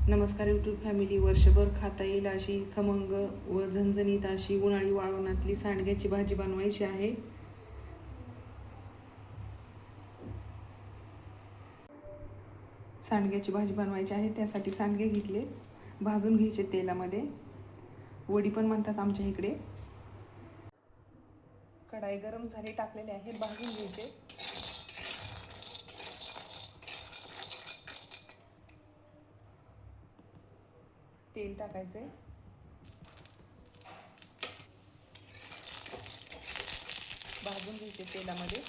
नमस्कार YouTube family. वर्षभर खाता येईल अशी खमंग व झणझणीत अशी उन्हाळी वाळवणातली सांडग्याची भाजी बनवायची आहे. सांडग्याची भाजी बनवायची आहे, त्यासाठी सांडगे घेतले, भाजून घ्यायचे तेलामध्ये. वडी पण म्हणतात आमच्या इकडे. कढाई गरम झाली, टाकलेले आहे, भाजून घ्यायचे. तेल टाकायचे, भाजून घ्यायचे तेलामध्ये.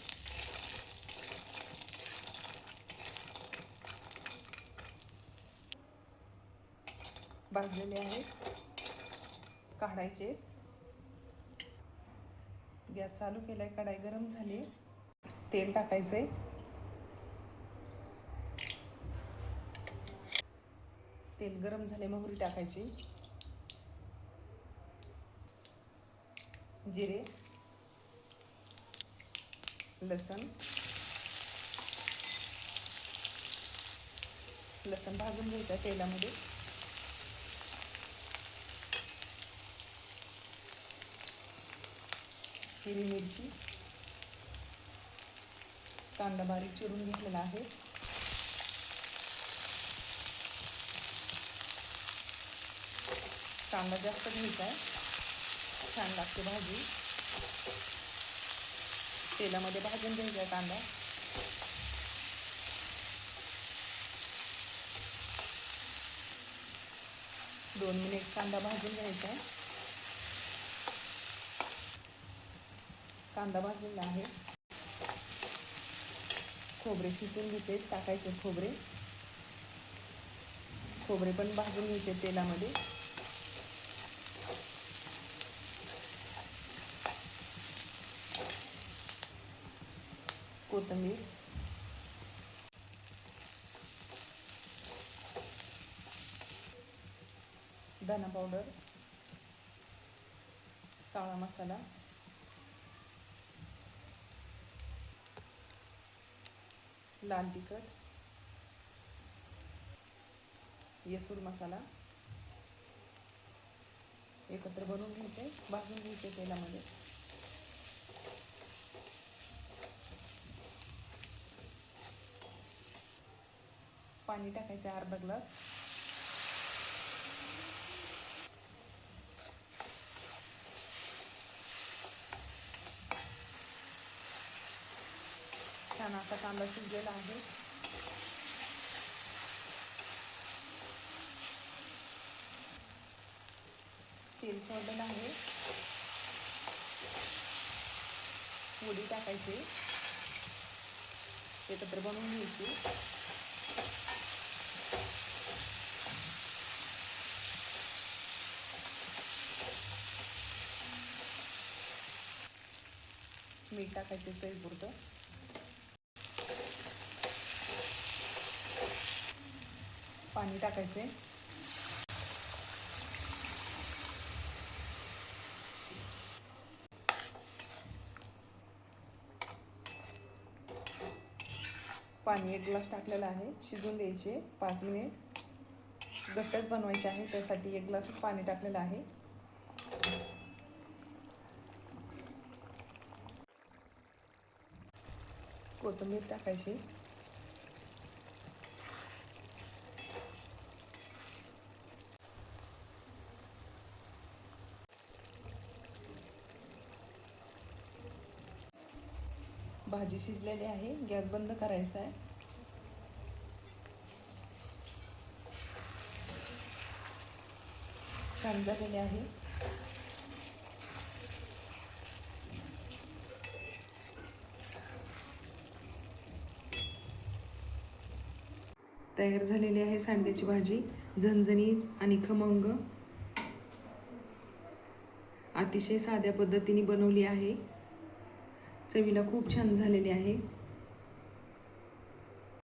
भाजलेले आहे, काढायचे. गॅस चालू केलाय, कढाई गरम झाली, तेल टाकायचे. तेल गरम झाले, मोहरी टाकायची, जिरे, लसण भाजून घ्यायचं तेलामध्ये. हिरवी मिरची, कांदा बारीक चिरून घेतलेला आहे. कांदा जास्त घ्यायचा आहे, छान लागते भाजी. तेलामध्ये भाजून घ्यायचा कांदा. दोन मिनिट कांदा भाजून घ्यायचा आहे. कांदा भाजलेला आहे. खोबरे किसून घेते, टाकायचे खोबरे पण भाजून घ्यायचे तेलामध्ये. कोथिंबीर, धना पावडर, काळा मसाला, लाल तिखट, येसूर मसाला एकत्र बनवून घ्यायचे, भाजून घ्यायचे तेलामध्ये. पाणी टाकायचे अर्धा ग्लास. छान असा कांदा शिजलेला आहे. तेल सोडलेलं आहे. वडी टाकायची, एकत्र बनवून घ्यायची. मीठ टाकायचे चवीपुरतं. पाणी टाकायचे. पाणी 1 ग्लास टाकलेला आहे. शिजून द्यायचे 5 मिनिट. घट्टच बनवायचे आहे, त्यासाठी 1 ग्लासच पाणी टाकलेलं आहे. कोथिंबीर टाकायची. भाजी शिजलेली आहे, गॅस बंद करायचा आहे. छान झालेले आहे. तयार झालेली आहे सांडग्याची भाजी, झणझणीत आणि खमंग. अतिशय साध्या पद्धतीने बनवली आहे. चवीला खूप छान झालेली आहे.